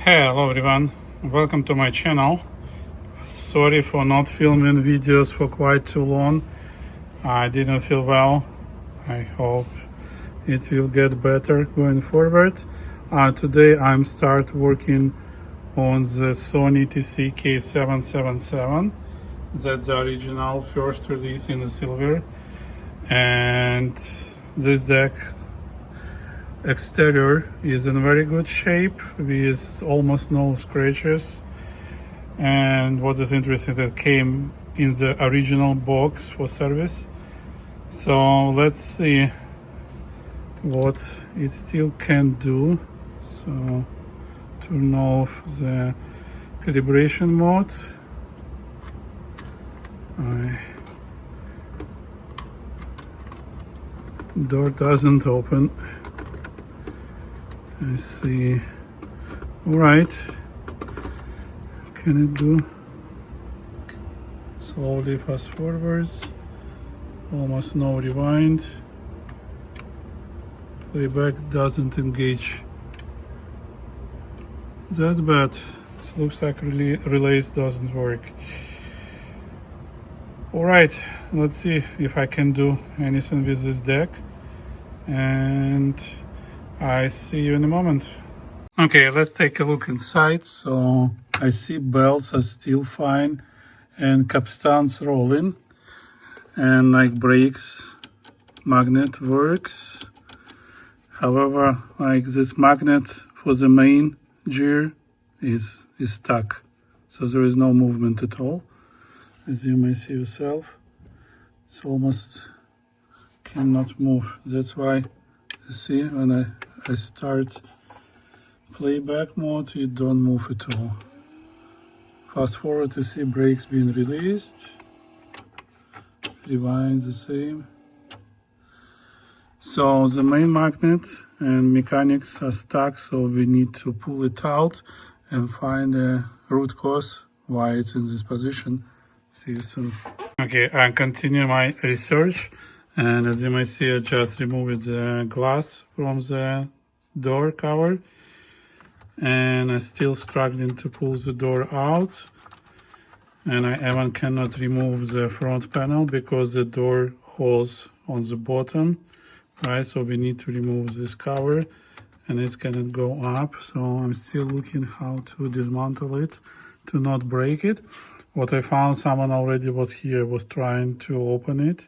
Hello everyone, welcome to my channel. Sorry for not filming videos for quite too long. I didn't feel well. I hope it will get better going forward. Today I'm start working on the Sony TC-K777. That's the original first release in the silver. And this deck exterior is in very good shape with almost no scratches. And what is interesting, that came in the original box for service. So let's see what it still can do. So turn off the calibration mode. Door doesn't open. I see. All right. Can it do? Slowly fast forwards. Almost no rewind. Playback doesn't engage. That's bad. It looks like relays doesn't work. All right. Let's see if I can do anything with this deck. And I see you in a moment. Okay, let's take a look inside. So I see belts are still fine and capstans rolling, and like brakes magnet works. However, like this magnet for the main gear is stuck, so there is no movement at all. As you may see yourself, it's almost cannot move. That's why you see when I start playback mode, it don't move at all. Fast forward, you see brakes being released. Rewind, the same. So the main magnet and mechanics are stuck, so we need to pull it out and find the root cause why it's in this position. See you soon. Okay, I continue my research, and as you may see, I just removed the glass from the door cover, and I'm still struggling to pull the door out. And I even cannot remove the front panel because the door holes on the bottom, right? So we need to remove this cover, and it cannot go up. So I'm still looking how to dismantle it to not break it. What I found, someone already was here, was trying to open it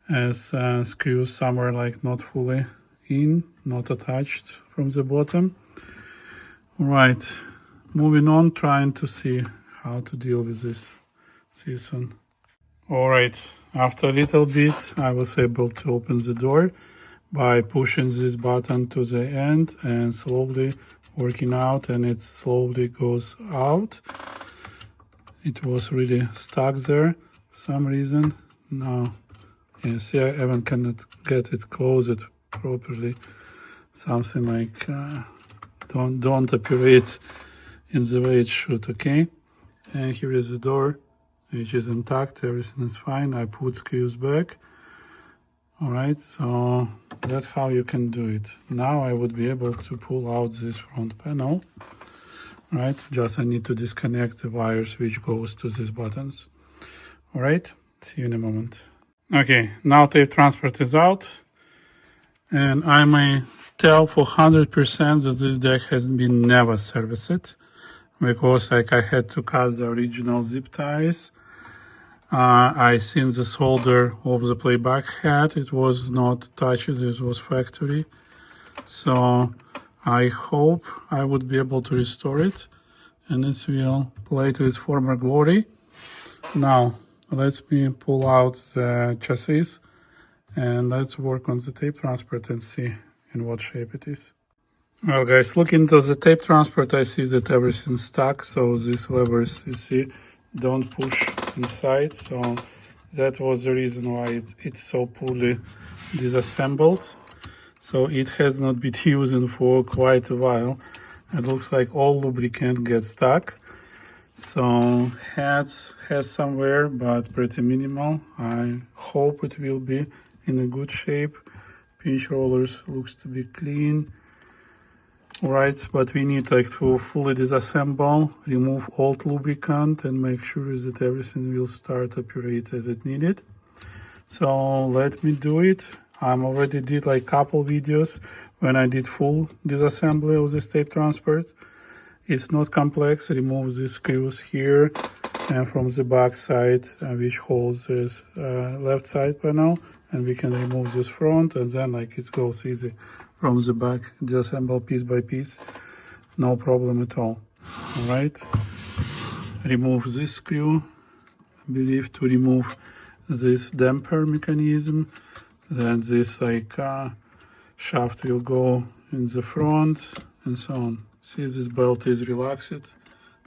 as screws somewhere like not fully in, not attached from the bottom. Right, moving on, trying to see how to deal with this. See you soon. All right, after a little bit, I was able to open the door by pushing this button to the end and slowly working out, and it slowly goes out. It was really stuck there for some reason. Now, yeah, see, I even cannot get it closed properly. Something like don't operate in the way it should. Okay, and here is the door, which is intact. Everything is fine. I put screws back. All right, so that's how you can do it. Now I would be able to pull out this front panel. Right, just I need to disconnect the wires which goes to these buttons. All right, see you in a moment. Okay, now tape transport is out, and I may tell for 100% that this deck has been never serviced, because like I had to cut the original zip ties. I seen the solder of the playback head. It was not touched, it was factory. So I hope I would be able to restore it, and it will play to its former glory. Now, let me pull out the chassis, and let's work on the tape transport and see in what shape it is. Well guys, looking into the tape transport, I see that everything's stuck, so these levers, you see, don't push inside, so that was the reason why it's so poorly disassembled. So it has not been used for quite a while. It looks like all lubricant gets stuck. So heads has somewhere, but pretty minimal. I hope it will be in a good shape. Pinch rollers looks to be clean. Alright, but we need like to fully disassemble, remove old lubricant and make sure that everything will start operate as it needed. So let me do it. I already did like couple videos when I did full disassembly of this tape transport. It's not complex. Remove the screws here and from the back side, which holds this left side panel, and we can remove this front, and then like it goes easy from the back. Disassemble piece by piece, no problem at all. All right. Remove this screw. I believe to remove this damper mechanism. Then this like shaft will go in the front and so on. See, this belt is relaxed,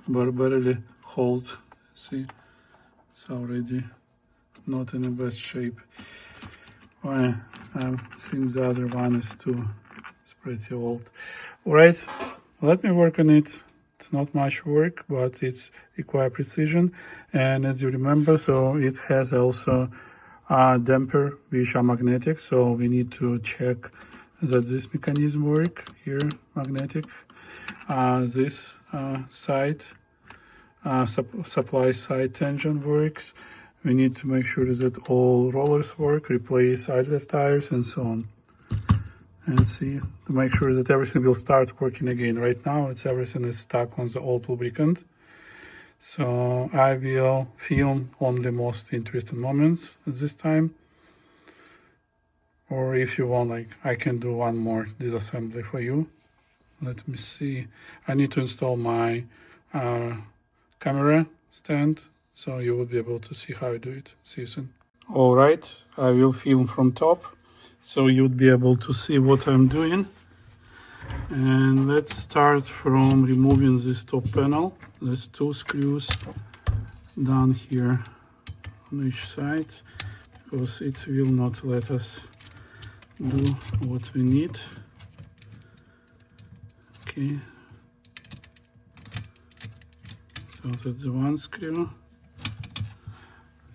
but barely hold. See, it's already not in the best shape. Well, I think the other one is too, it's pretty old. Alright, let me work on it. It's not much work, but it's require precision. And as you remember, so it has also a damper which are magnetic. So we need to check that this mechanism work here, magnetic. This side, supply side tension works. We need to make sure that all rollers work, replace idler tires and so on. And see, to make sure that everything will start working again. Right now, everything is stuck on the old lubricant. So I will film only most interesting moments at this time. Or if you want, like, I can do one more disassembly for you. Let me see. I need to install my camera stand, so you will be able to see how I do it. See you soon. All right, I will film from top, so you'll be able to see what I'm doing. And let's start from removing this top panel. There's 2 screws down here on each side, because it will not let us do what we need. Okay, so that's the one screw.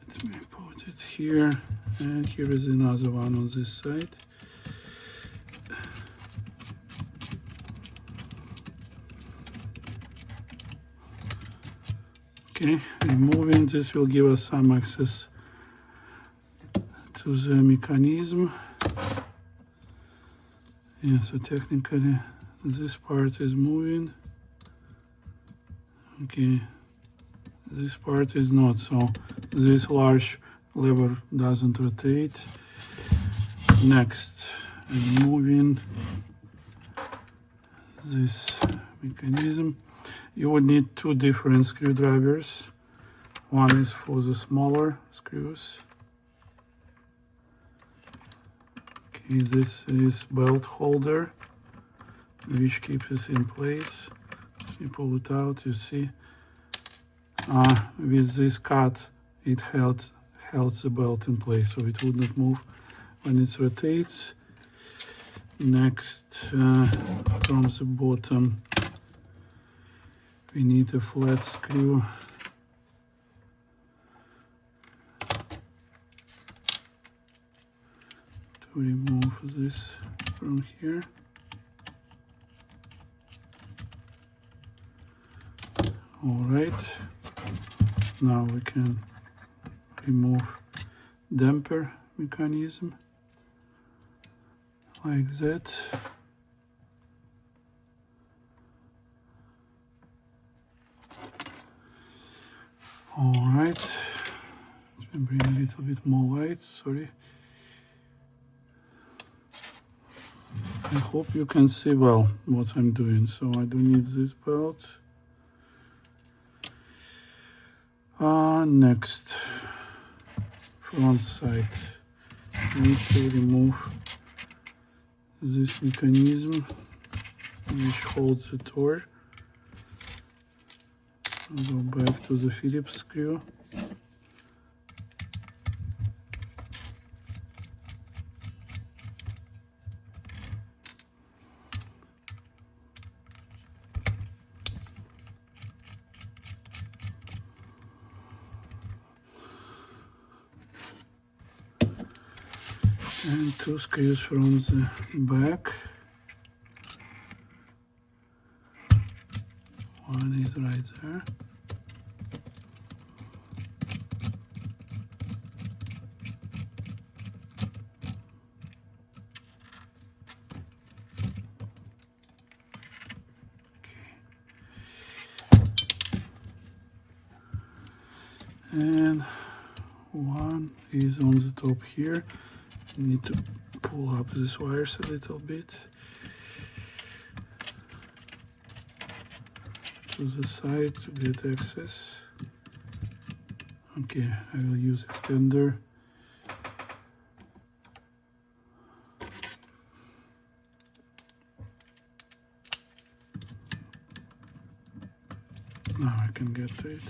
Let me put it here, and here is another one on this side. Okay, removing this will give us some access to the mechanism. Yeah, so technically this part is moving. Okay, this part is not, so this large lever doesn't rotate. Next, removing this mechanism. You would need 2 different screwdrivers. One is for the smaller screws. Okay, this is belt holder, which keeps us in place. Let me pull it out, you see. With this cut, it held the belt in place, so it would not move when it rotates. Next, from the bottom, we need a flat screw. To remove this from here. All right, now we can remove damper mechanism like that. All right, let me bring a little bit more light, sorry. I hope you can see well what I'm doing. So I don't need this belt. Next, front side. Need to remove this mechanism which holds the door. I'll go back to the Phillips screw. And 2 screws from the back. One is right there. And one is on the top here. You need to pull up these wires a little bit to the side to get access. Okay, I will use extender. Now I can get to it.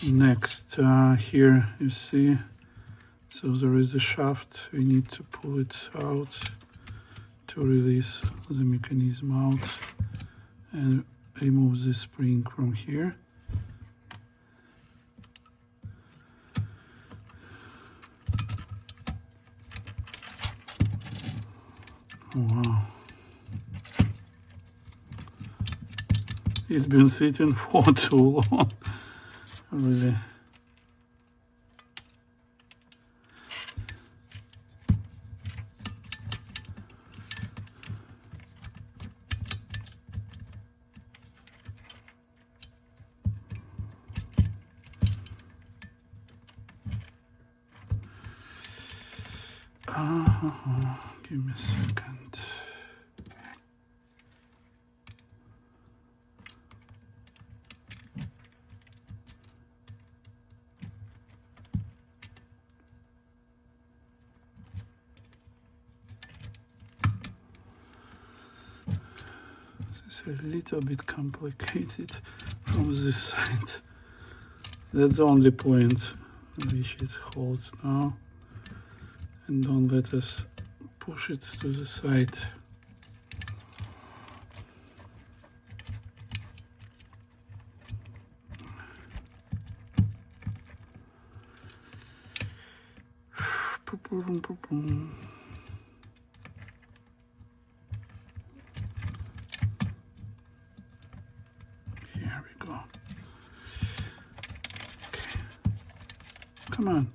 Next, here you see, so there is a shaft. We need to pull it out to release the mechanism out and remove the spring from here. Oh, wow. It's been sitting for too long. Really. Give me a second. It's a little bit complicated from this side. That's the only point which it holds now. And don't let us push it to the side. Here we go. Okay. Come on.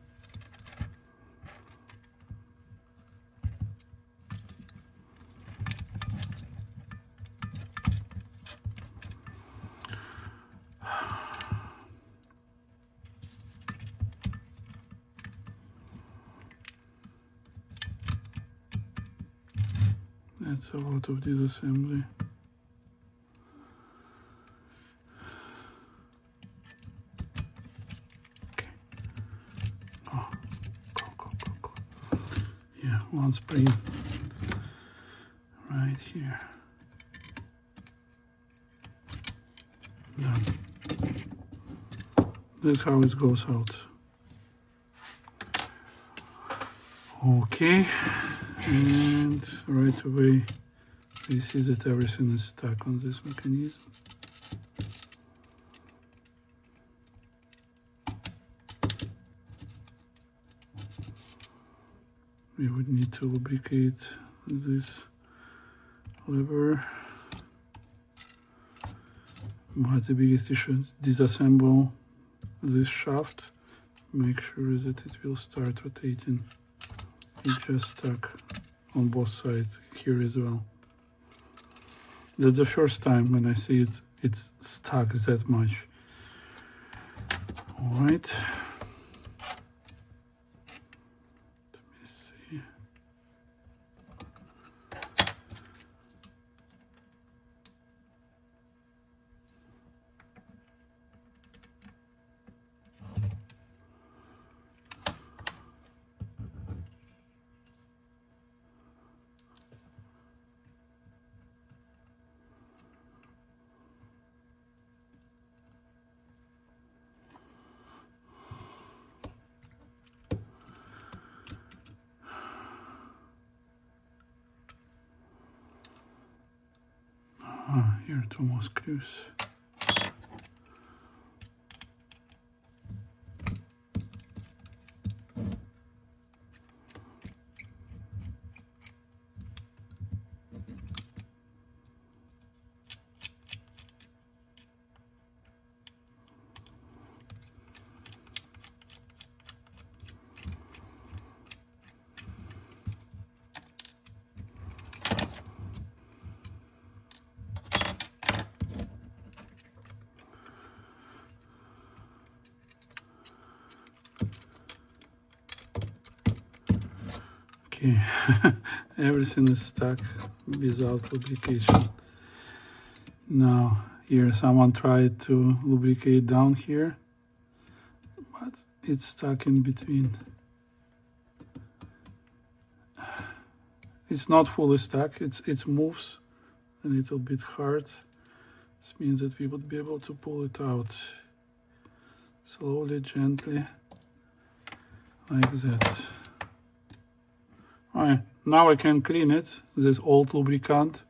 That's a lot of disassembly. Okay. Oh, go. Yeah, one spring right here. Done. That's how it goes out. Okay. And right away we see that everything is stuck on this mechanism. We would need to lubricate this lever. But the biggest issue is disassemble this shaft. Make sure that it will start rotating. It's just stuck on both sides here as well. That's the first time when I see it's stuck that much. All right. Let me see. Here are two more screws. Okay, everything is stuck without lubrication. Now, here someone tried to lubricate down here, but it's stuck in between. It's not fully stuck, it moves a little bit hard. This means that we would be able to pull it out slowly, gently, like that. Alright, now I can clean it, this old lubricant,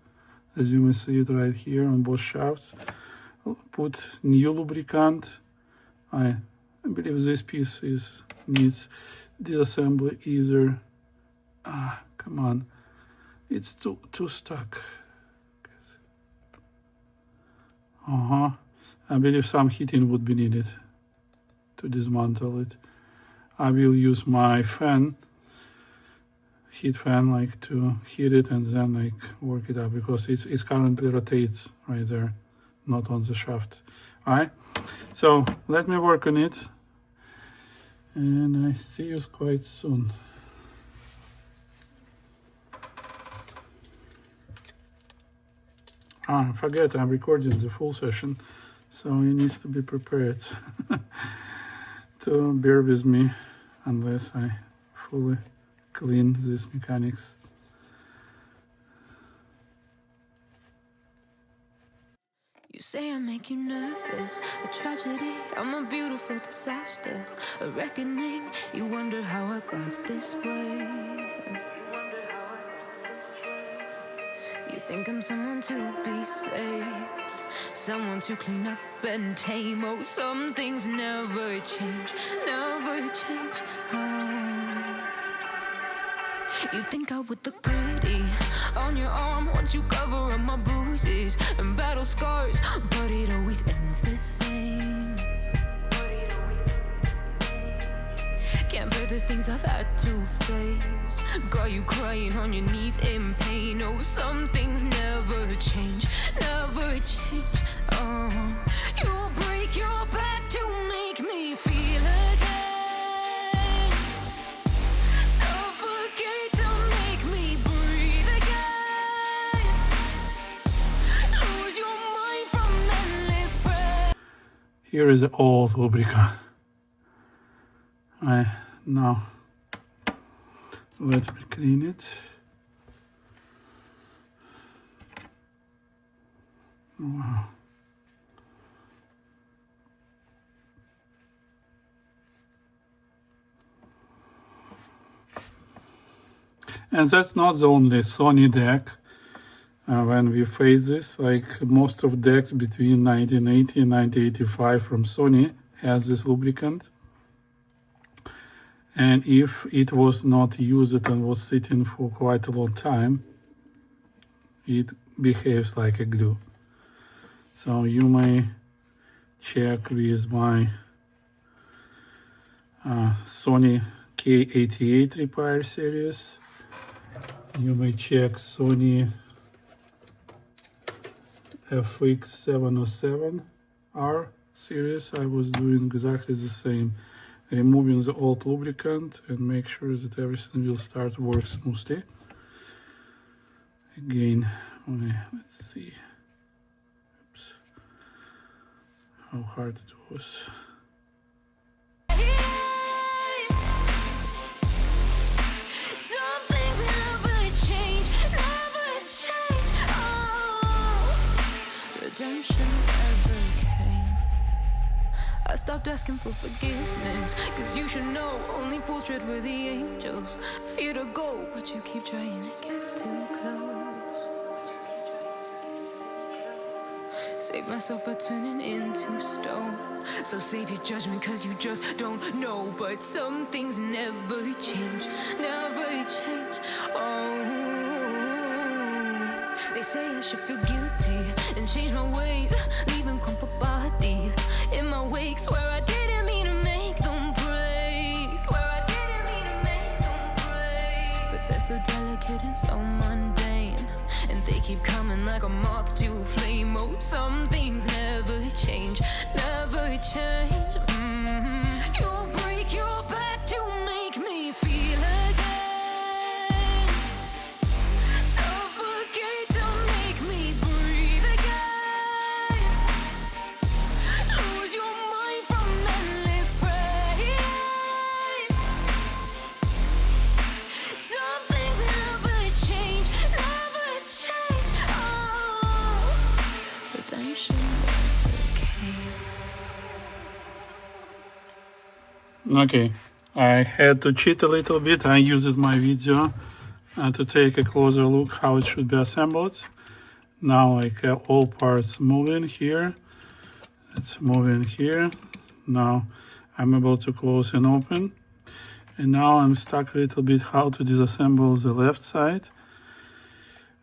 as you may see it right here on both shafts. Put new lubricant. I believe this piece needs disassembly either. Come on, it's too stuck. I believe some heating would be needed to dismantle it. I will use my heat fan, like to heat it and then like work it out, because it's currently rotates right there, not on the shaft. Alright, so let me work on it, and I see you quite soon. I forget I'm recording the full session, so you need to be prepared to bear with me unless I fully clean these mechanics. You say I make you nervous, a tragedy, I'm a beautiful disaster, a reckoning, you wonder how I got this way. You think I'm someone to be saved, someone to clean up and tame. Oh, some things never change, never change. You think I would look pretty on your arm once you cover up my bruises and battle scars, but it always ends the same. Can't bear the things I've had to face, got you crying on your knees in pain. Oh, some things never change, never change. You'll break your back to make me feel again, suffocate to make me breathe again, lose your mind from endless breath. Here is the old lubricant. Now let me clean it. Wow. And that's not the only Sony deck. When we face this, like most of decks between 1980 and 1985 from Sony has this lubricant. And if it was not used and was sitting for quite a long time, it behaves like a glue. So you may check with my Sony K88 repair series. You may check Sony FX777R series. I was doing exactly the same, removing the old lubricant and make sure that everything will start to work smoothly. Again, let's see. Oops. How hard it was. Some things never change, never change. Oh, redemption never came. I stopped asking for forgiveness, cause you should know only fools tread where the angels fear to go, but you keep trying to get too close. Save myself by turning into stone, so save your judgment cause you just don't know. But some things never change, never change. Oh, they say I should feel guilty and change my ways, leaving crumpled bodies in my wake. Swear I didn't mean to make them break, swear I didn't mean to make them break. But they're so delicate and so mundane, and they keep coming like a moth to a flame. Oh, some things never change, never change. You'll break your back to make me feel again, Okay, I had to cheat a little bit. I used my video to take a closer look how it should be assembled. Now like all parts moving here. It's moving here. Now I'm able to close and open. And now I'm stuck a little bit how to disassemble the left side.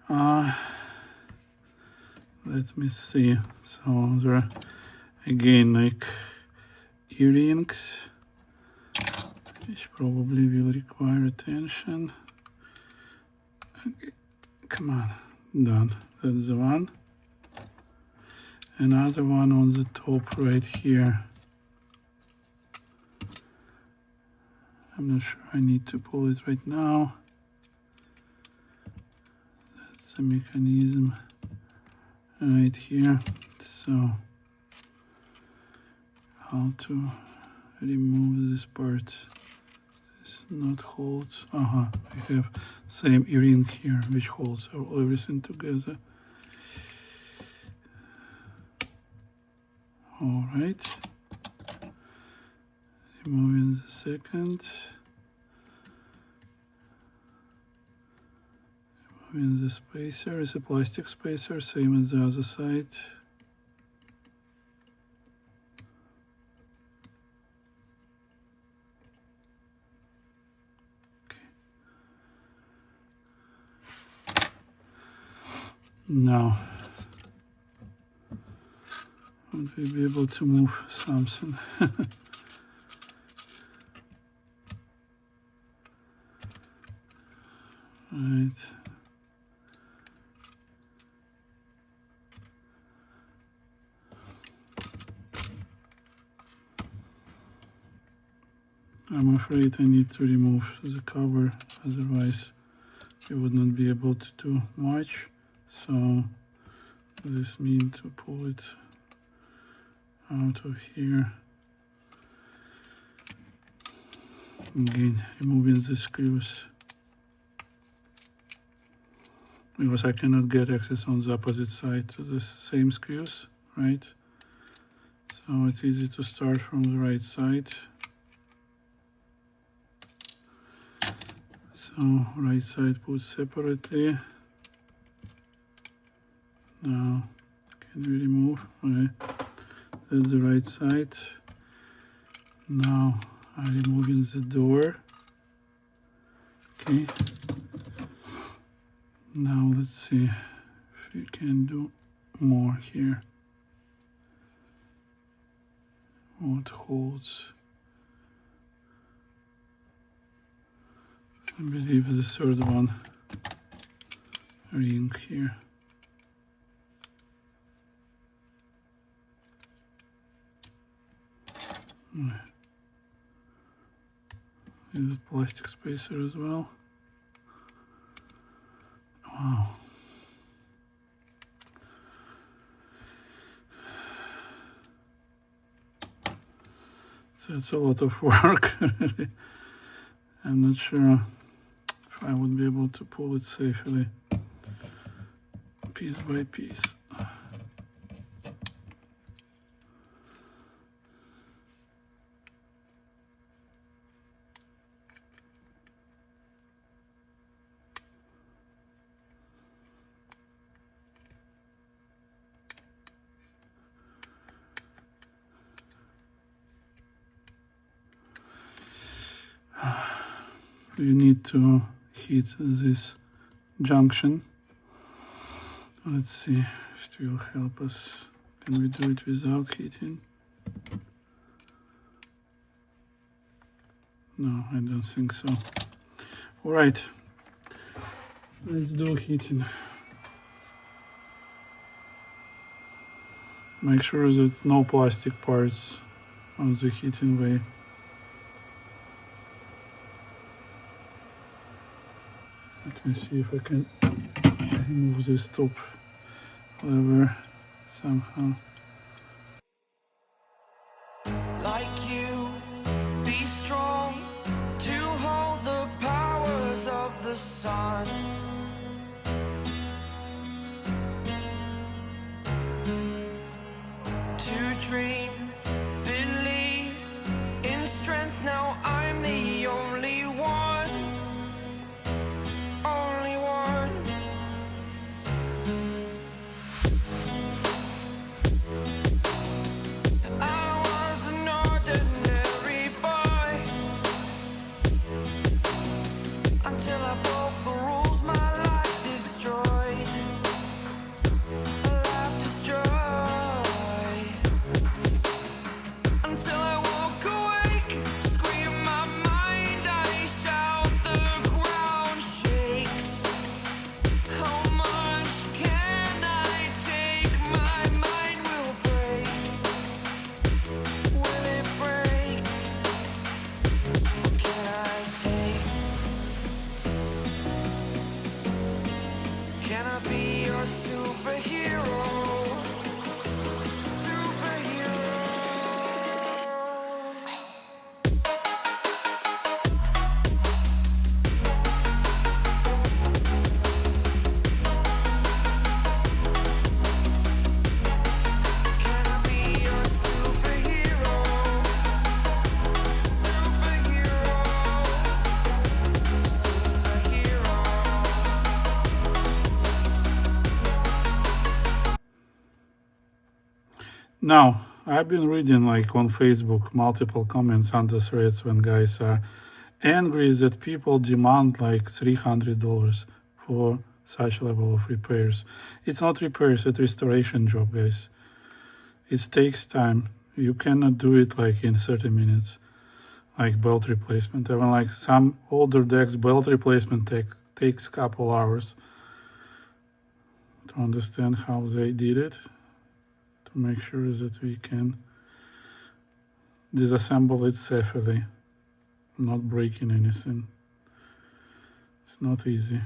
Let me see. So there are again like earrings, which probably will require attention. Okay, come on, done. That's the one. Another one on the top right here. I'm not sure I need to pull it right now. That's the mechanism right here. So how to remove this part? This knot holds. We have same earring here which holds everything together. All right. Removing the second. Removing the spacer. It's a plastic spacer, same as the other side. Okay. Now, would we be able to move something? Right. I'm afraid I need to remove the cover, otherwise we would not be able to do much. So this means to pull it out of here. Again, removing the screws, because I cannot get access on the opposite side to the same screws, right? So it's easy to start from the right side. So right side put separately. Now can we remove? Okay, that's the right side. Now I'm removing the door. Okay. Now let's see if we can do more here. What holds? I believe the third one ring here. Is it plastic spacer as well? Wow. That's a lot of work. I'm not sure if I would be able to pull it safely, piece by piece. You need to heat this junction. Let's see if it will help us. Can we do it without heating? No, I don't think so. All right, let's do heating. Make sure that no plastic parts on the heating way. Let me see if I can remove this top lever somehow. Like you, be strong to hold the powers of the sun. To dream, believe in strength now. Now, I've been reading like on Facebook multiple comments on the threads when guys are angry that people demand like $300 for such level of repairs. It's not repairs, it's restoration job, guys. It takes time. You cannot do it like in 30 minutes, like belt replacement. Even like some older decks, belt replacement takes couple hours. To understand how they did it, to make sure that we can disassemble it safely, not breaking anything. It's not easy.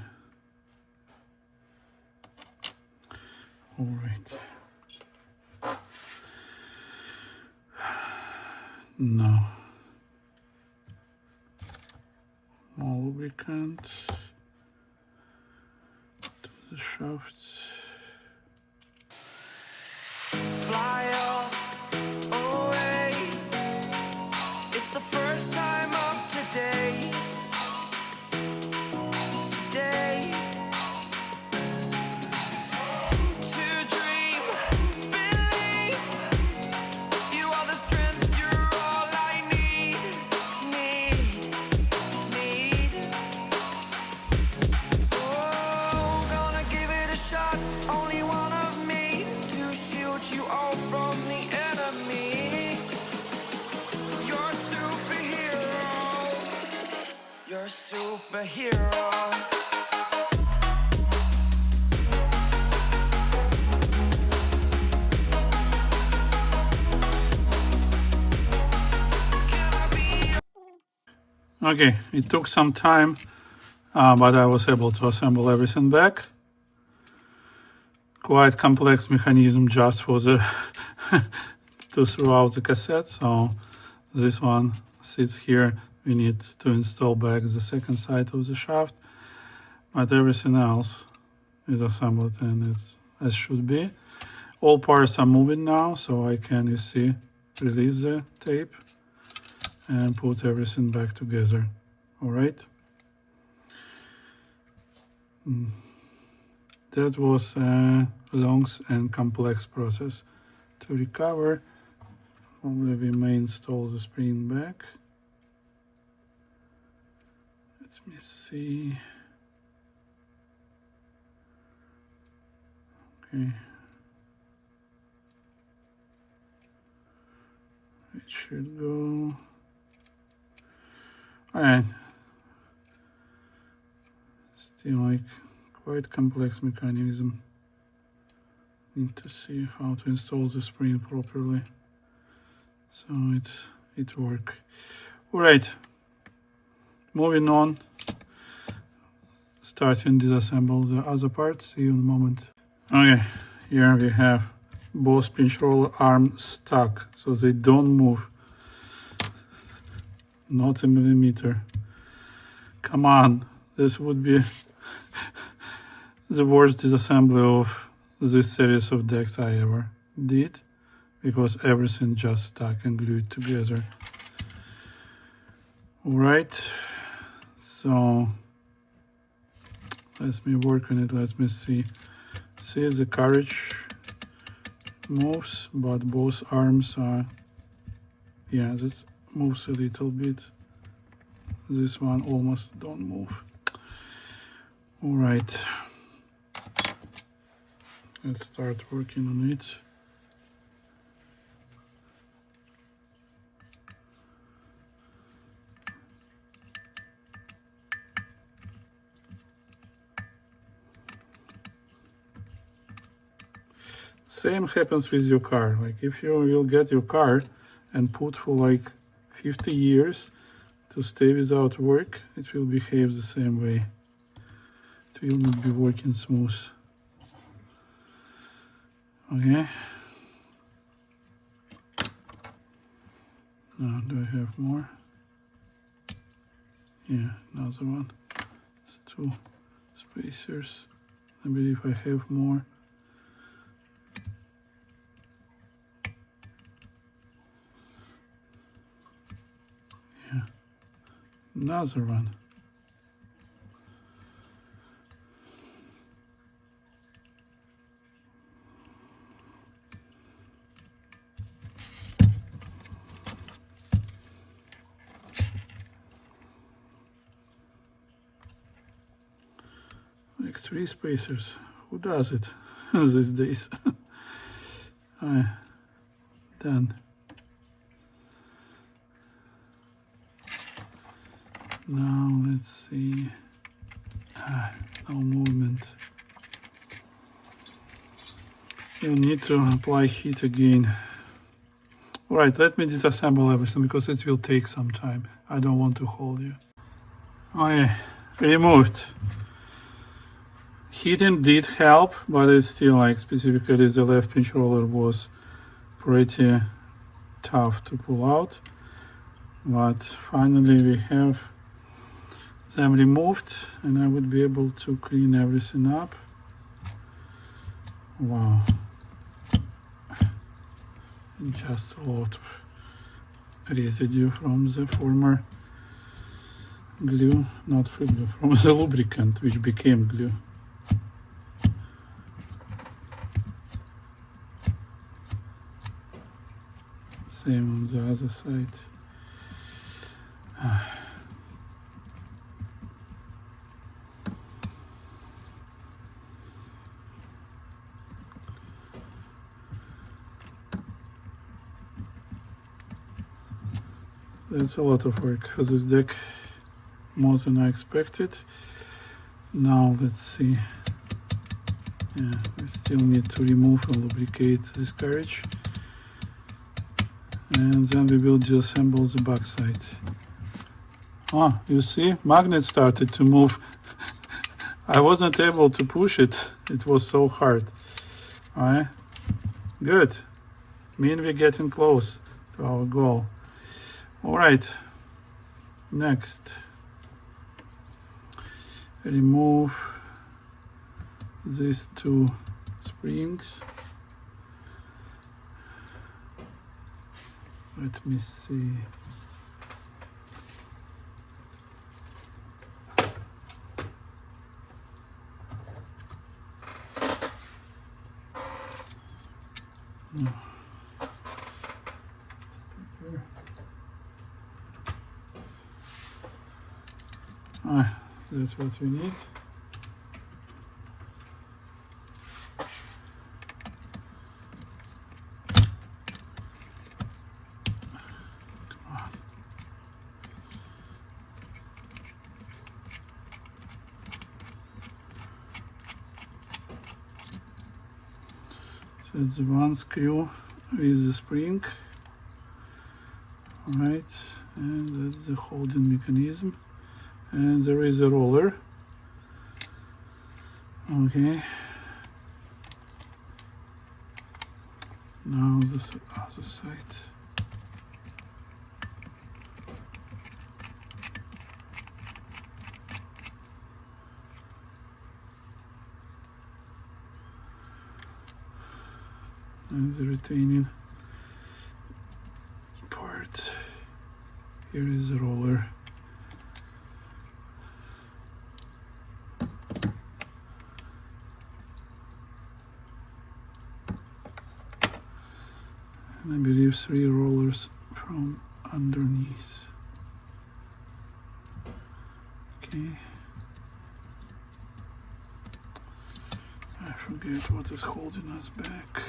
All right. Now, more lubricant to the shafts. Fly away. It's the first time of today. Today. To dream, believe. You are the strength, you're all I need. Oh, gonna give it a shot. Only one of me to shield you all from the enemy. You're a superhero. You're a superhero. Okay, it took some time, but I was able to assemble everything back. Quite complex mechanism just for the to throw out the cassette. So this one sits here. We need to install back the second side of the shaft, but everything else is assembled and it's as should be. All parts are moving now, so I can, you see, release the tape and put everything back together. All right. That was a long and complex process to recover. Probably we may install the spring back. Let me see. Okay. It should go. Alright. Still like quite complex mechanism. Need to see how to install the spring properly. So it works. Alright. Moving on. Starting to disassemble the other part. See you in a moment. Okay, here we have both pinch roller arms stuck, so they don't move. Not a millimeter. Come on, this would be the worst disassembly of this series of decks I ever did, because everything just stuck and glued together. Alright, so let me work on it. Let me see. See, the carriage moves, but both arms are, yeah, that moves a little bit. This one almost don't move. All right, let's start working on it. Same happens with your car. Like if you will get your car and put for like 50 years to stay without work, it will behave the same way. It will not be working smooth. Okay. Now, do I have more? Yeah, another one. It's 2 spacers. I believe I have more. Yeah, another one. Like 3 spacers. Who does it these days? Done. Now let's see. No movement. You need to apply heat again. Alright, let me disassemble everything because it will take some time. I don't want to hold you. I removed. Heating did help, but it's still like specifically the left pinch roller was pretty tough to pull out. But finally we have them removed and I would be able to clean everything up. Wow. And just a lot of residue from the former glue, not glue, from the lubricant which became glue. Same on the other side. That's a lot of work for this deck, more than I expected. Now let's see. Yeah, we still need to remove and lubricate this carriage. And then we will disassemble the backside. Ah, you see, magnet started to move. I wasn't able to push it. It was so hard. Alright, good. Mean we're getting close to our goal. Alright, next. Remove these 2 springs. Let me see. No. That's what we need. So it's the one screw with the spring, right, and that's the holding mechanism, and there is a roller. Okay, now the other side. And the retaining part. Here is the roller. And I believe 3 rollers from underneath. Okay. I forget what is holding us back.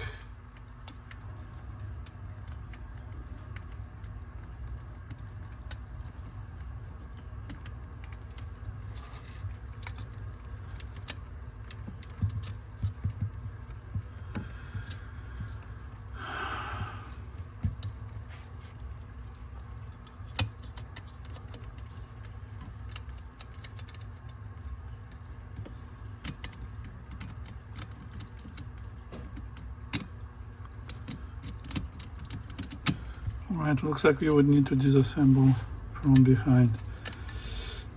Alright, looks like we would need to disassemble from behind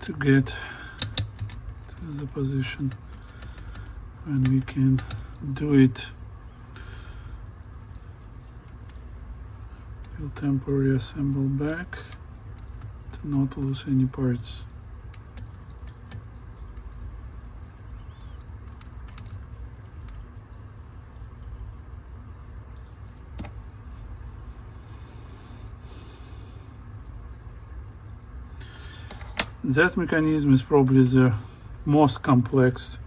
to get to the position when we can do it. We'll temporarily assemble back to not lose any parts. That mechanism is probably the most complex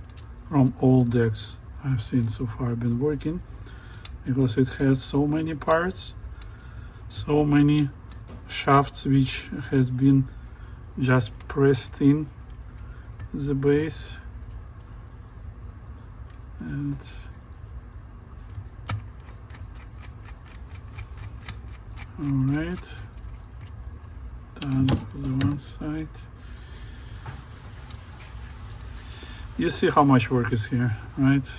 from all decks I've seen so far been working, because it has so many parts, so many shafts which has been just pressed in the base, and all right, done for the one side. You see how much work is here, right?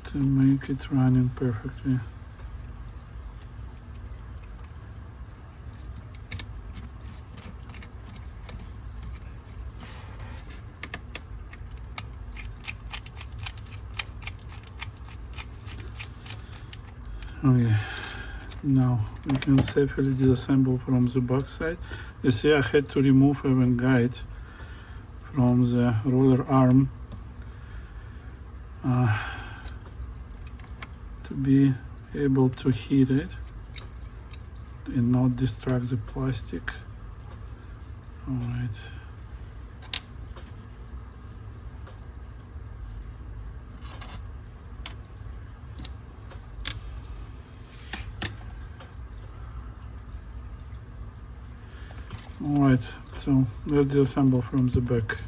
To make it running perfectly. Okay, now we can safely disassemble from the back side. You see, I had to remove even guide from the roller arm to be able to heat it and not distract the plastic. All right. All right, so let's disassemble from the back.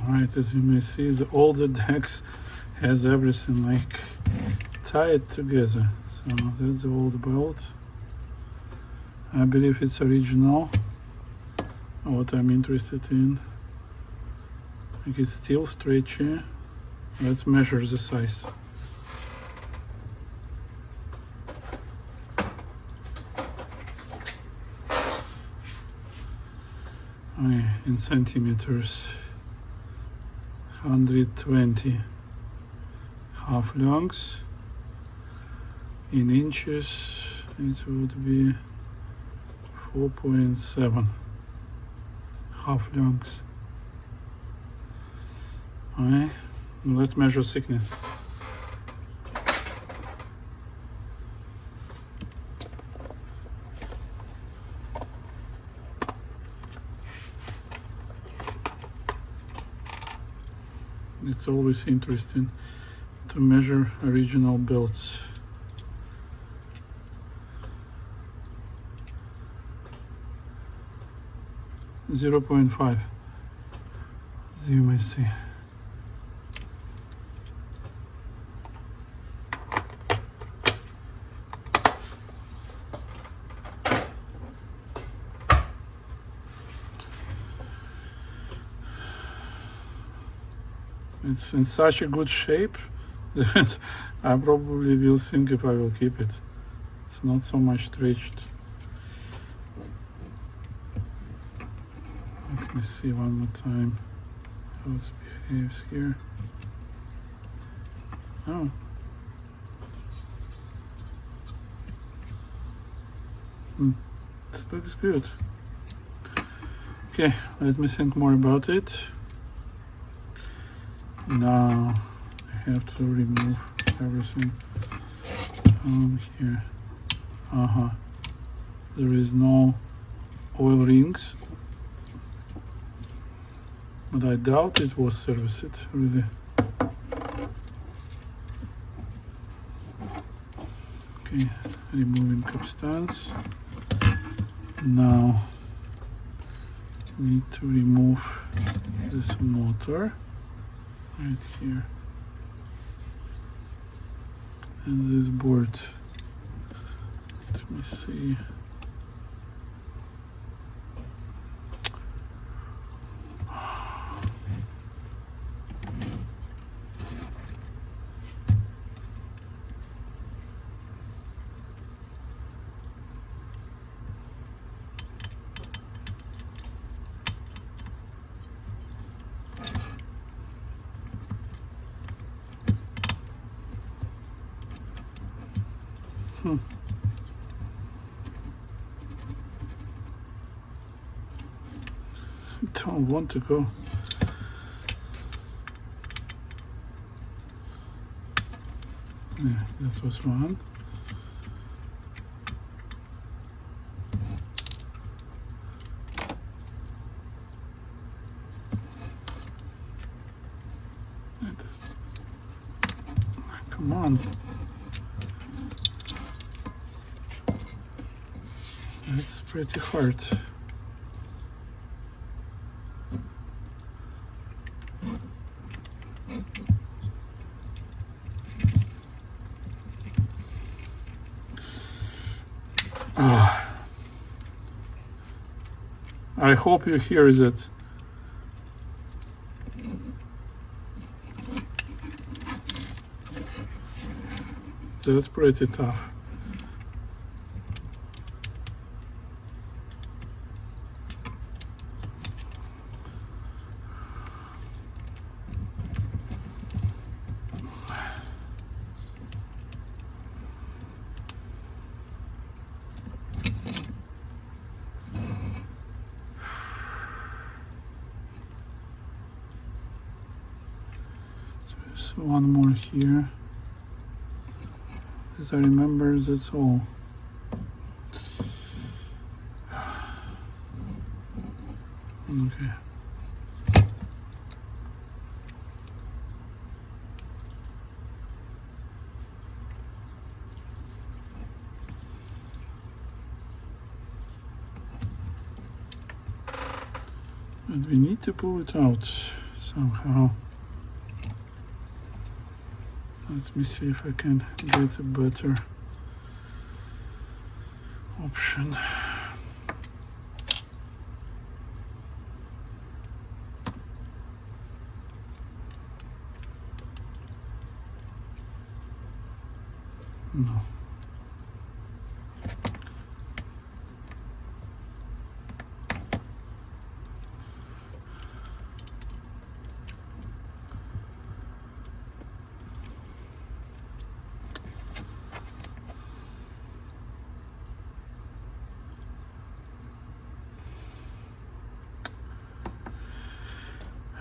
Right, as you may see, the older decks has everything like tied together. So that's the old belt. I believe it's original. What I'm interested in. Like it's still stretchy. Let's measure the size. Okay, in centimeters. 120 half longs. In inches it would be 4.7 half longs. Alright, let's measure thickness. It's always interesting to measure original belts. .5, as you may see. It's in such a good shape that I probably will think if I will keep it. It's not so much stretched. Let me see one more time how it behaves here. Oh. This looks good. Okay, let me think more about it. Now I have to remove everything here. There is no oil rings, but I doubt it was serviced really. Okay, removing capstans. Now need to remove this motor right here and this board. Let me see. Don't want to go. Yeah, that was one. Come on. That's pretty hard. I hope you hear it. That's pretty tough. There's one more here. As I remember, that's all. Okay. And we need to pull it out somehow. Let me see if I can get a better option. No.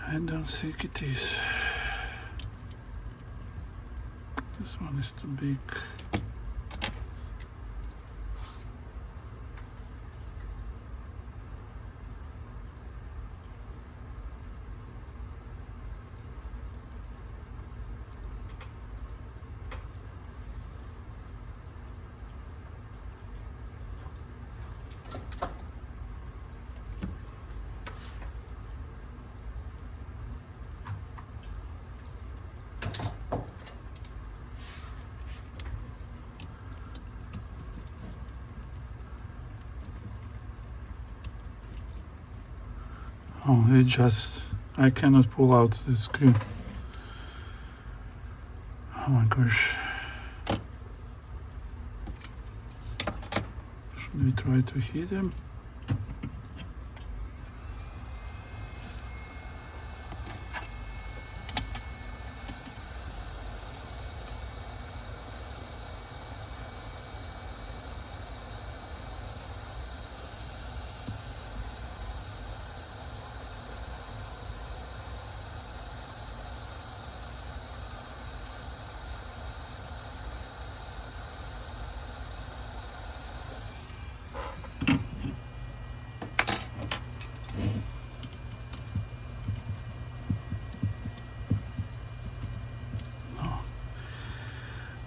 I don't think it is. This one is too big. Oh, I cannot pull out the screw. Oh my gosh. Should we try to hit him?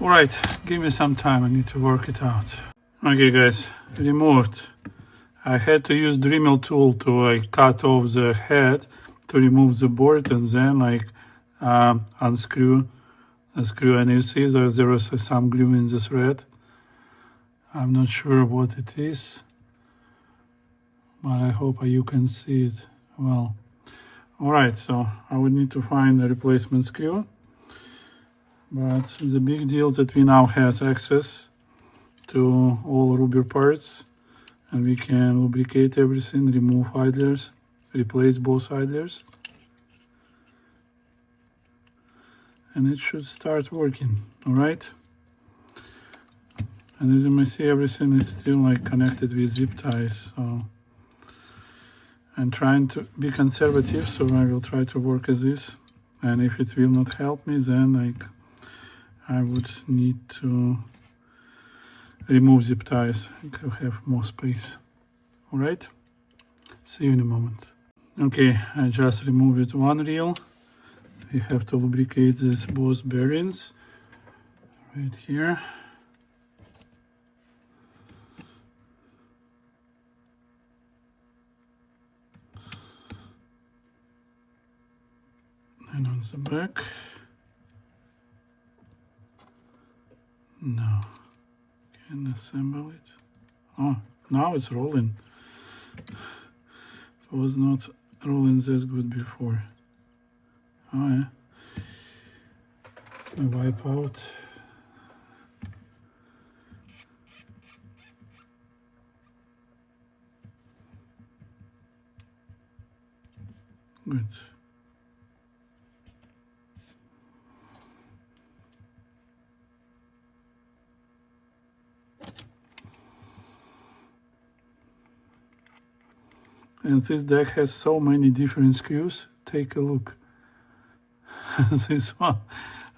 Alright, give me some time, I need to work it out. Okay guys, removed. I had to use Dremel tool to like cut off the head to remove the board and then like unscrew the screw. And you see there is some glue in the thread. I'm not sure what it is, but I hope you can see it well. Alright, so I would need to find a replacement screw. But the big deal that we now have access to all rubber parts, and we can lubricate everything, remove idlers, replace both idlers, and it should start working. All right, and as you may see, everything is still like connected with zip ties. So I'm trying to be conservative, so I will try to work as this, and if it will not help me, then like I would need to remove zip ties to have more space. All right, see you in a moment. Okay, I just removed one reel. We have to lubricate these both bearings right here. And on the back. No. Can assemble it. Oh, now it's rolling. It was not rolling this good before. Oh yeah. I wipe out. Good. And this deck has so many different screws. Take a look. This one,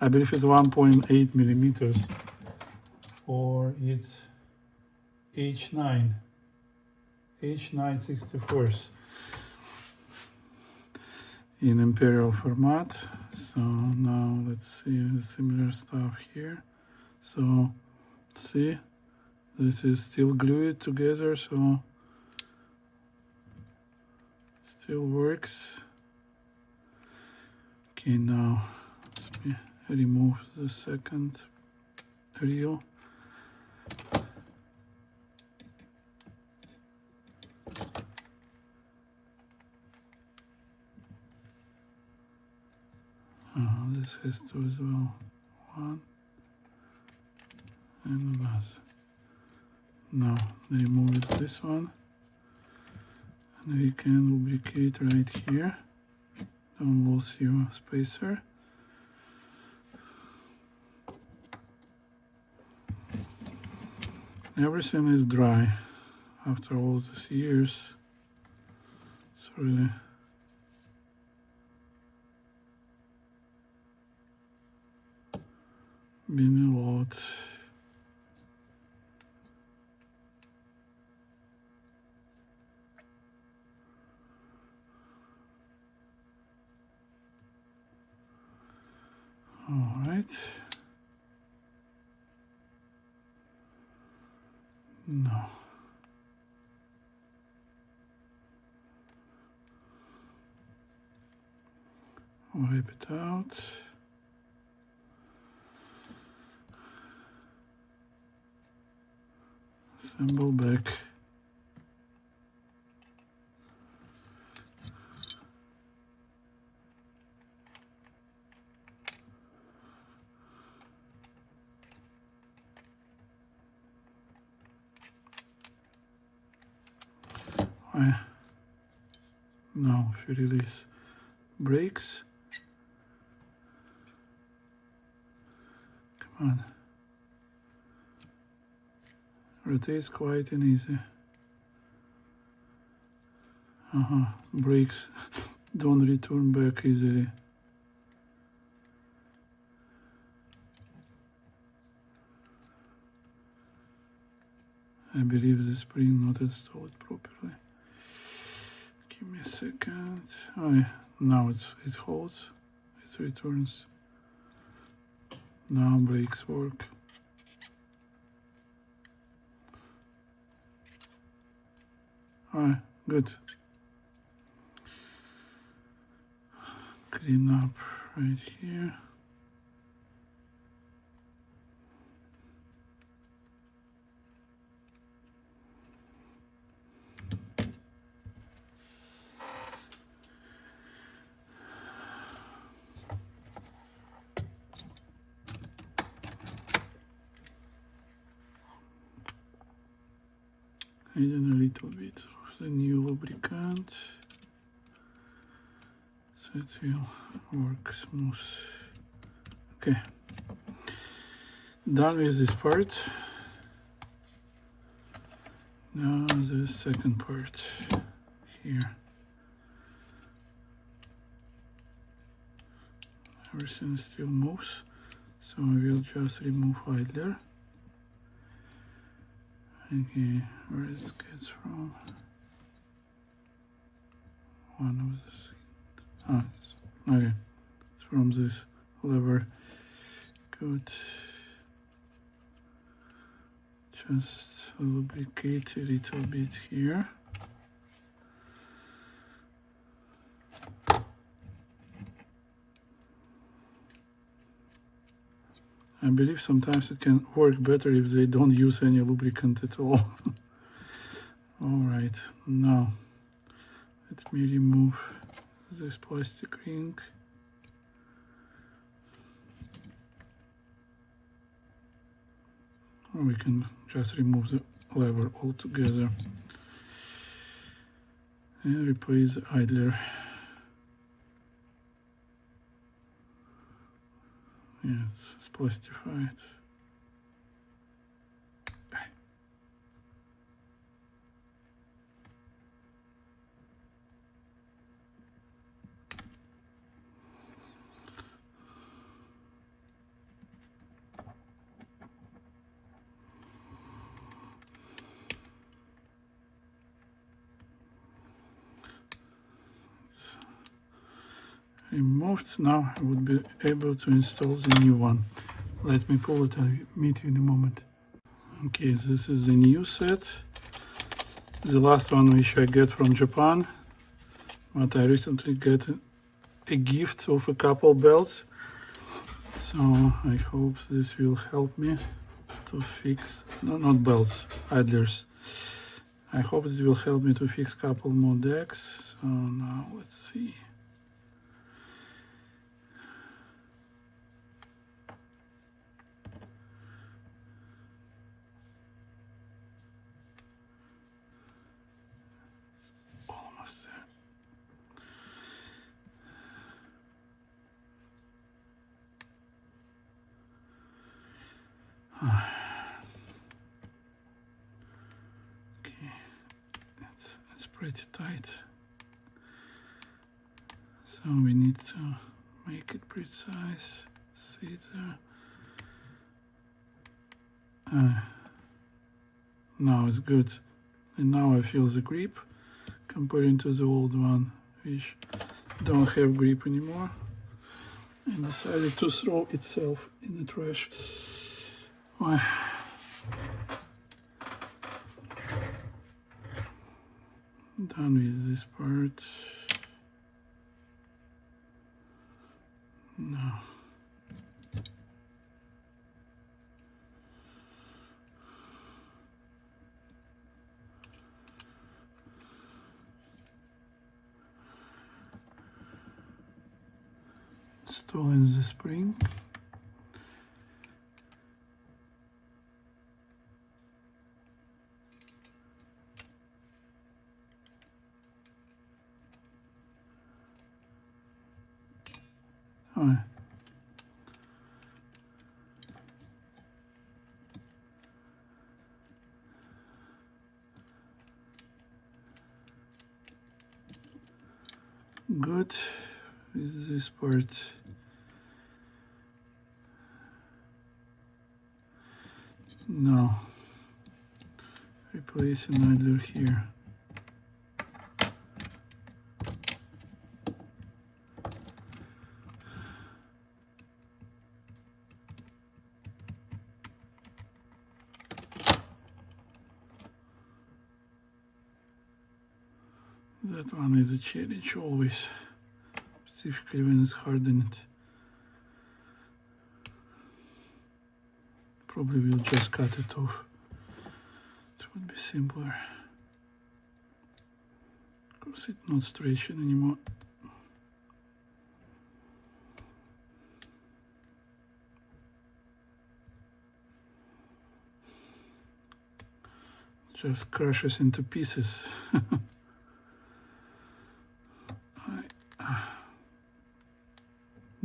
I believe it's 1.8 millimeters, or it's H9 64s in imperial format. So now let's see the similar stuff here. So see, this is still glued together, so still works. Okay, now let me remove the second reel. This has two as well. One and another. Now remove this one, and we can lubricate right here. Don't lose your spacer. Everything is dry after all these years. It's really been a lot. All right. No. Wipe it out. Assemble back. Now if you release brakes, come on, rotates quite and easy. Brakes don't return back easily. I believe the spring not installed properly. Give me a second. Oh yeah, now it holds, it returns. Now brakes work. Alright, good. Clean up right here. Adding a little bit of the new lubricant so it will work smooth. Okay, done with this part. Now the second part here. Everything still moves, so I will just remove idler. Okay, where this gets from? One of this. Okay, it's from this lever. Good. Just lubricate a little bit here. I believe sometimes it can work better if they don't use any lubricant at all. Alright, now let me remove this plastic ring. Or we can just remove the lever altogether and replace the idler. Yeah, it's plastified. Removed. Now I would be able to install the new one. Let me pull it and meet you in a moment. Okay, this is the new set. The last one which I get from Japan, but I recently got a gift of a couple belts. So I hope this will help me to fix, no, not belts, idlers. I hope this will help me to fix a couple more decks. So now let's see. Okay, it's pretty tight, so we need to make it precise. See there? Now it's good, and now I feel the grip comparing to the old one, which don't have grip anymore, and decided to throw itself in the trash. Done with this part. Now installing the spring. Good with this part. Now replace an idler here. That one is a challenge always, specifically when it's hardened. Probably we'll just cut it off. It would be simpler. Because it's not stretching anymore. Just crushes into pieces.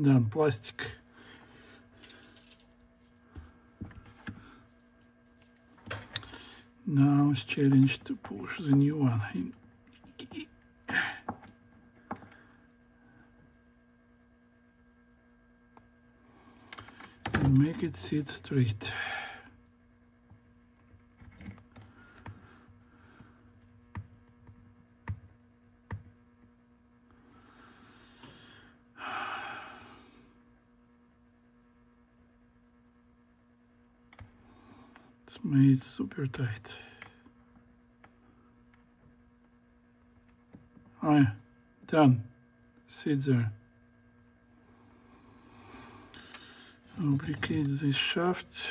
Done, plastic. Now it's challenge to push the new one in. And make it sit straight. It's made super tight. Oh yeah, done. Sit there. Lubricate this shaft.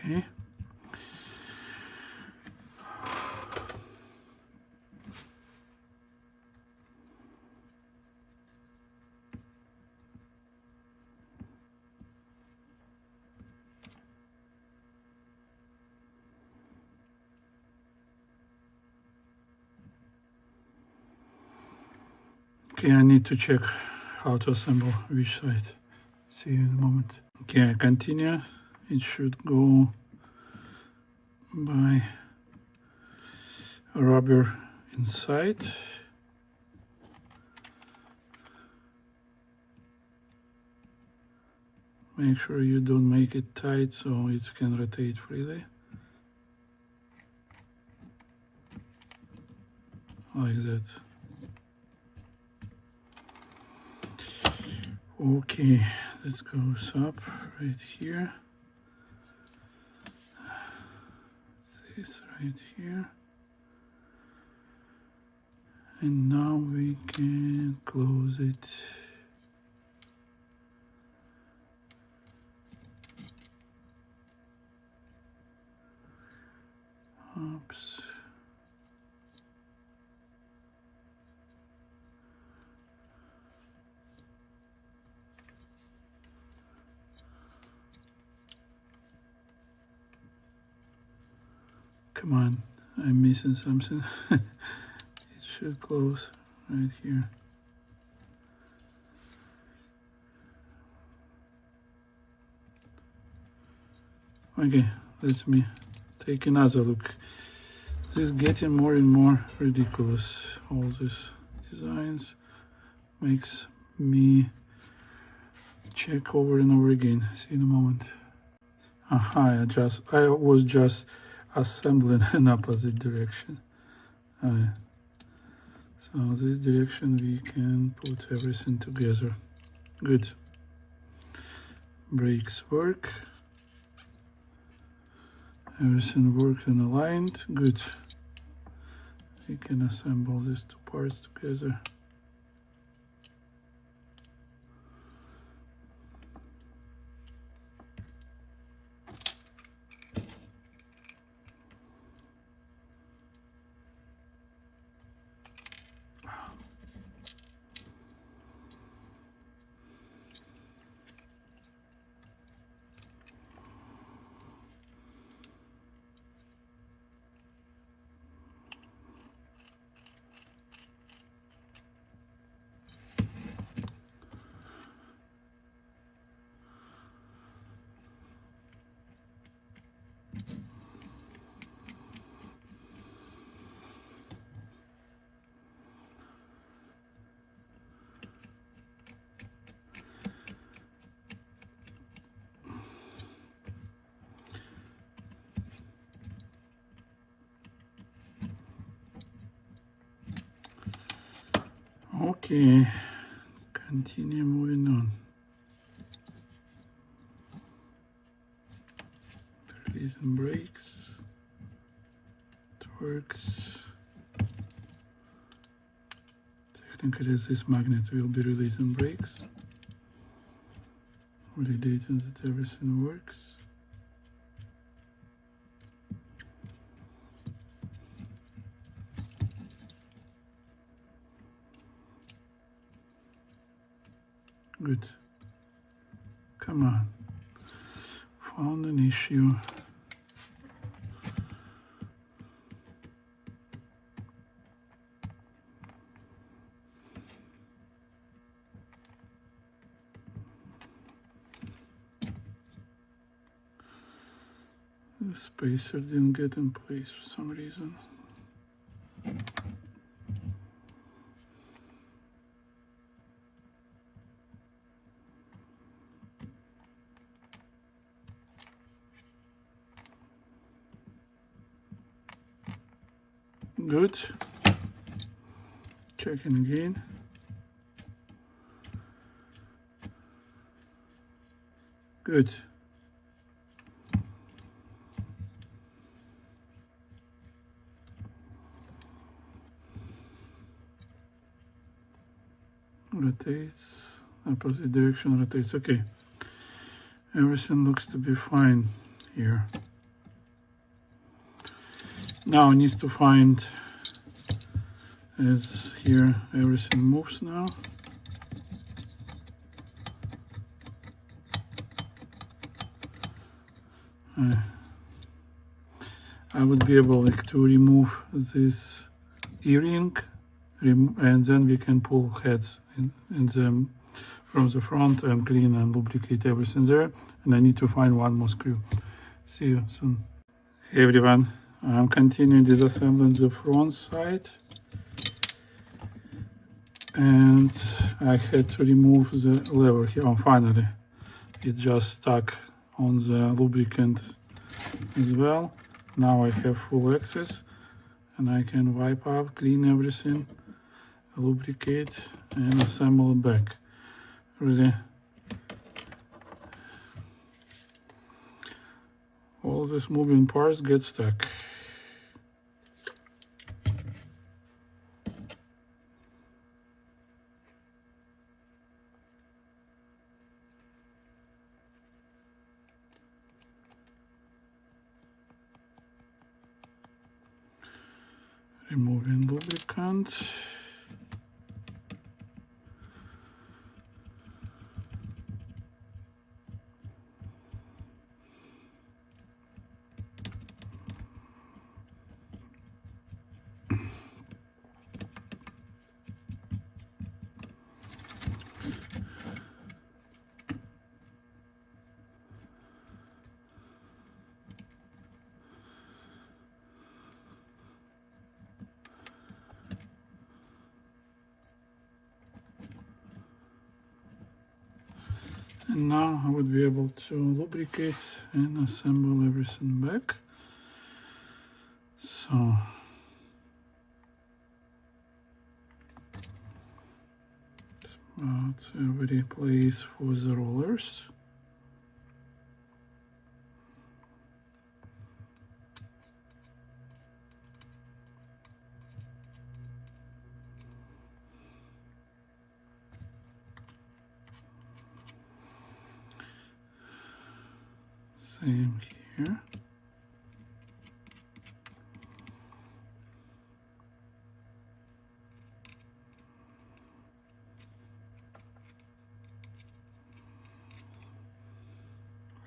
Okay. Okay, I need to check how to assemble which side. See you in a moment. Okay, I continue. It should go by rubber inside. Make sure you don't make it tight so it can rotate freely. Like that. Okay, this goes up right here. This right here. And now we can close it. Oops. Come on, I'm missing something. It should close right here. Okay, let me take another look. This is getting more and more ridiculous. All these designs makes me check over and over again. See in a moment. Aha, I was just assembling in opposite direction. So this direction we can put everything together. Good. Brakes work. Everything worked and aligned. Good. We can assemble these two parts together. Okay, continue moving on. Releasing brakes. It works. Technically, this magnet will be releasing brakes. Validating that everything works. Good. Come on. Found an issue. The spacer didn't get in place for some reason. Good. Checking again. Good. Rotates, opposite direction rotates. Okay. Everything looks to be fine here. Now it needs to find, as here everything moves now. I would be able to remove this earring, and then we can pull heads in them from the front and clean and lubricate everything there. And I need to find one more screw. See you soon. Hey everyone, I'm continuing disassembling the front side, and I had to remove the lever here. Oh, finally, it just stuck on the lubricant as well. Now I have full access and I can wipe out, clean everything, lubricate and assemble it back. Really, all these moving parts get stuck. Removing lubricant. And now I would be able to lubricate and assemble everything back. So it's about every place for the rollers. Same here.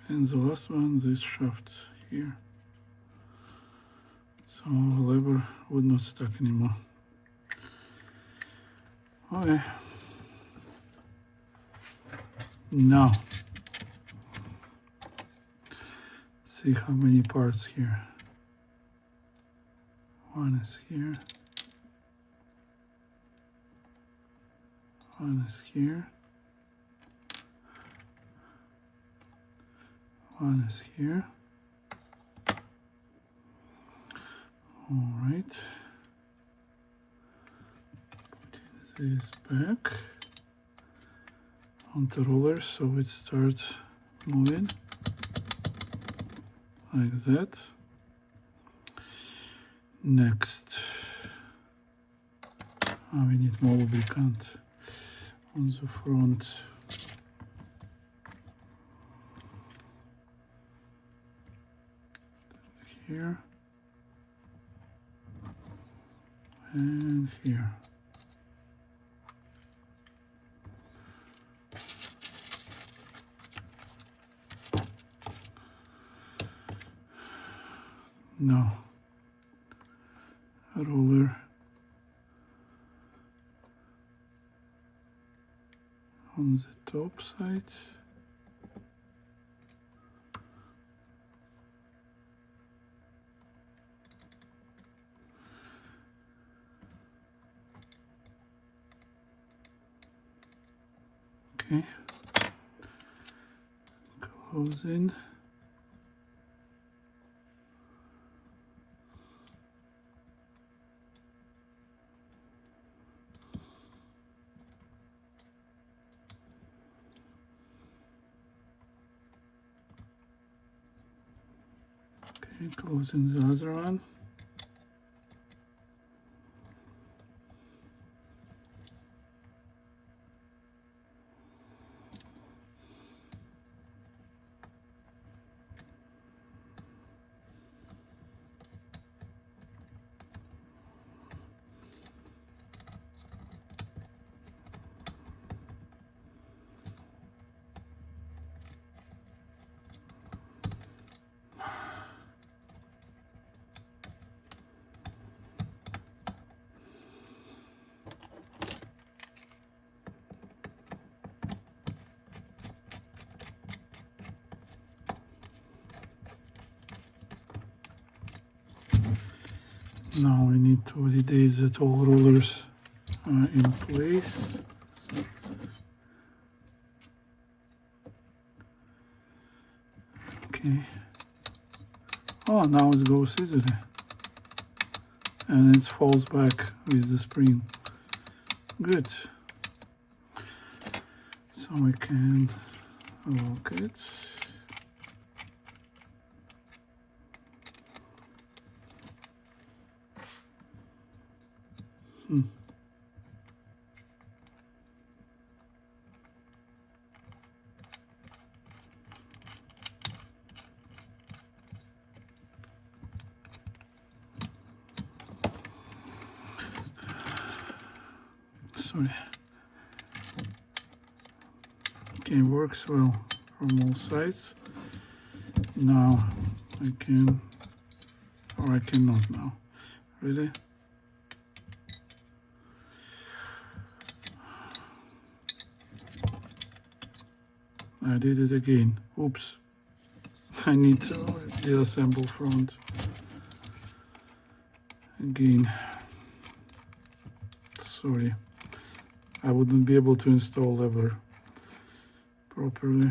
And the last one, this shaft here. So the lever would not stuck anymore. Okay. Now, see how many parts here. One is here. One is here. One is here. All right. Put this back on the roller so it starts moving like that. Next, we need more lubricant on the front. Here and here. Now, roller on the top side. Okay, close in. Okay, closing the other one. Now we need to validate that all rollers are in place. Okay. Oh, now it goes easily. And it falls back with the spring. Good. So we can lock it. Sorry. Okay, works well from all sides. Now I can, or I cannot now. Really? I did it again. Oops. I need to disassemble front again. Sorry. I wouldn't be able to install lever properly.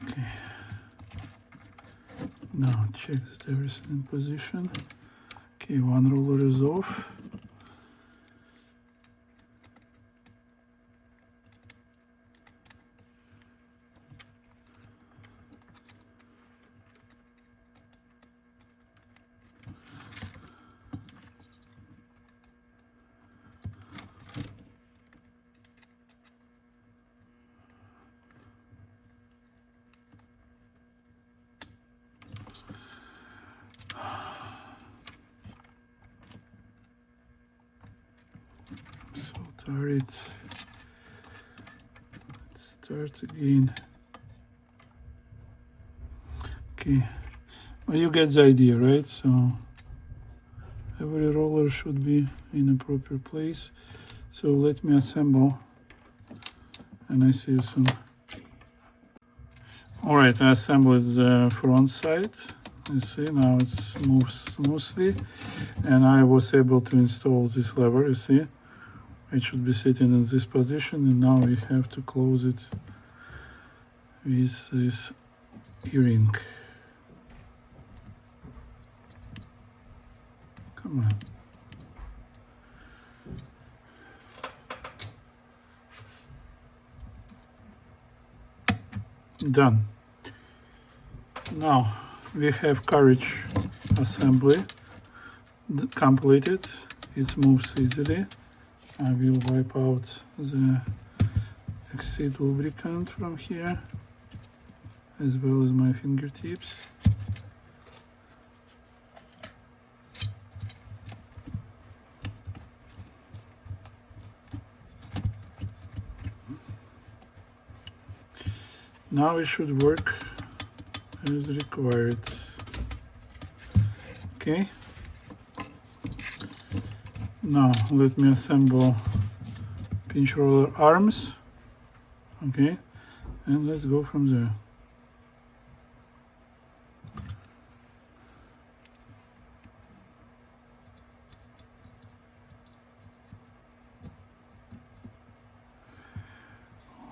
Okay. Now check that everything in position. Okay, one roller is off. Let's start again. Okay, well, you get the idea, right? So every roller should be in a proper place. So let me assemble, and I see you soon. All right, I assembled the front side. You see, now it moves smoothly, and I was able to install this lever. You see, it should be sitting in this position, and now we have to close it with this E-ring. Come on. Done. Now we have carriage assembly completed. It moves easily. I will wipe out the exceed lubricant from here, as well as my fingertips. Now it should work as required. Okay. Now let me assemble pinch roller arms. Okay, and let's go from there.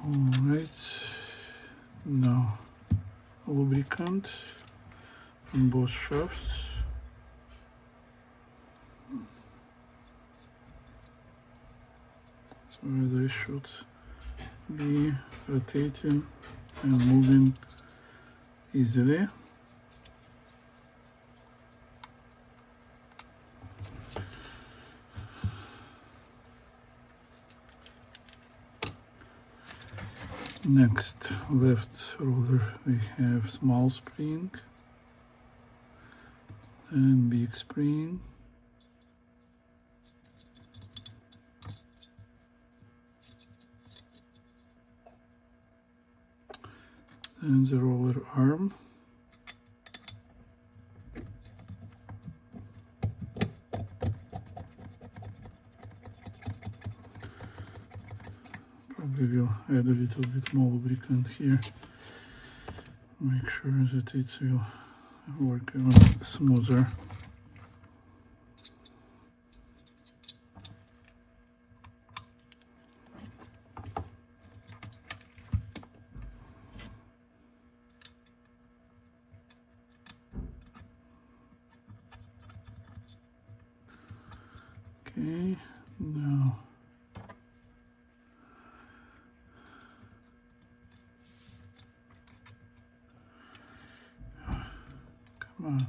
All right. Now lubricant on both shafts. That's where they should be rotating and moving easily. Next, left roller, we have small spring and big spring. And the roller arm. Probably will add a little bit more lubricant here. Make sure that it will work even smoother. Okay, now come on.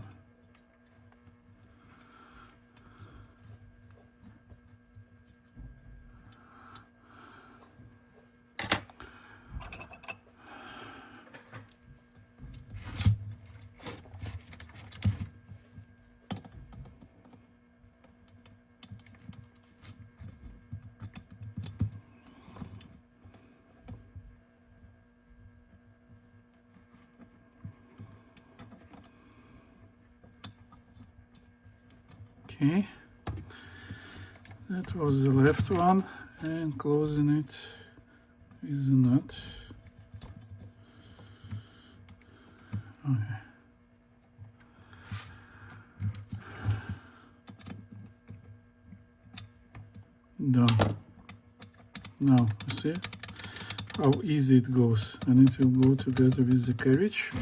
Okay, that was the left one, and closing it with the nut. Okay. Done. Now, you see how easy it goes, and it will go together with the carriage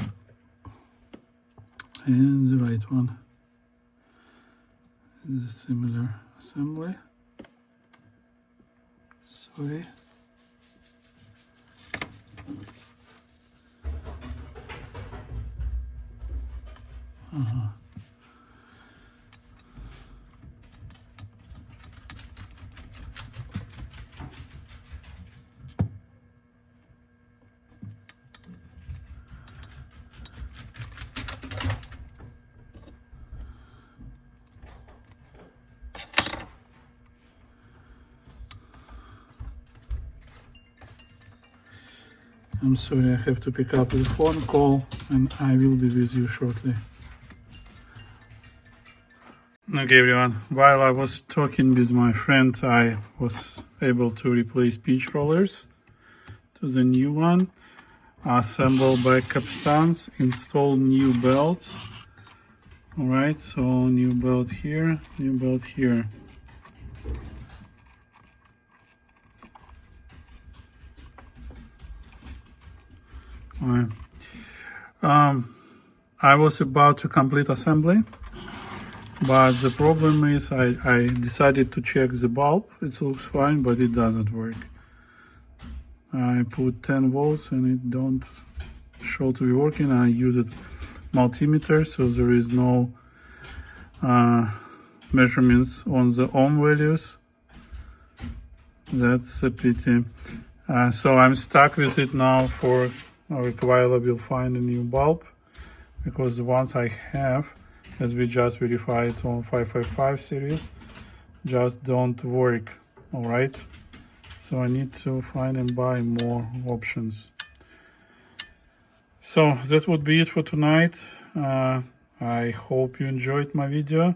and the right one. This is a similar assembly. Sorry. I'm sorry, I have to pick up the phone call and I will be with you shortly. Okay everyone, while I was talking with my friend, I was able to replace pitch rollers to the new one, assemble back capstans, install new belts. Alright, so new belt here, new belt here. Alright. I was about to complete assembly, but the problem is I decided to check the bulb. It looks fine, but it doesn't work. I put 10 volts and it don't show to be working. I used multimeter, so there is no measurements on the ohm values. That's a pity. So I'm stuck with it now for a while. I will find a new bulb, because the ones I have, as we just verified on 555 series, just don't work. All right, so I need to find and buy more options. So that would be it for tonight. I hope you enjoyed my video,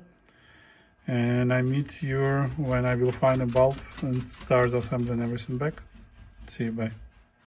and I meet you when I will find a bulb and start assembling everything back. See you, bye.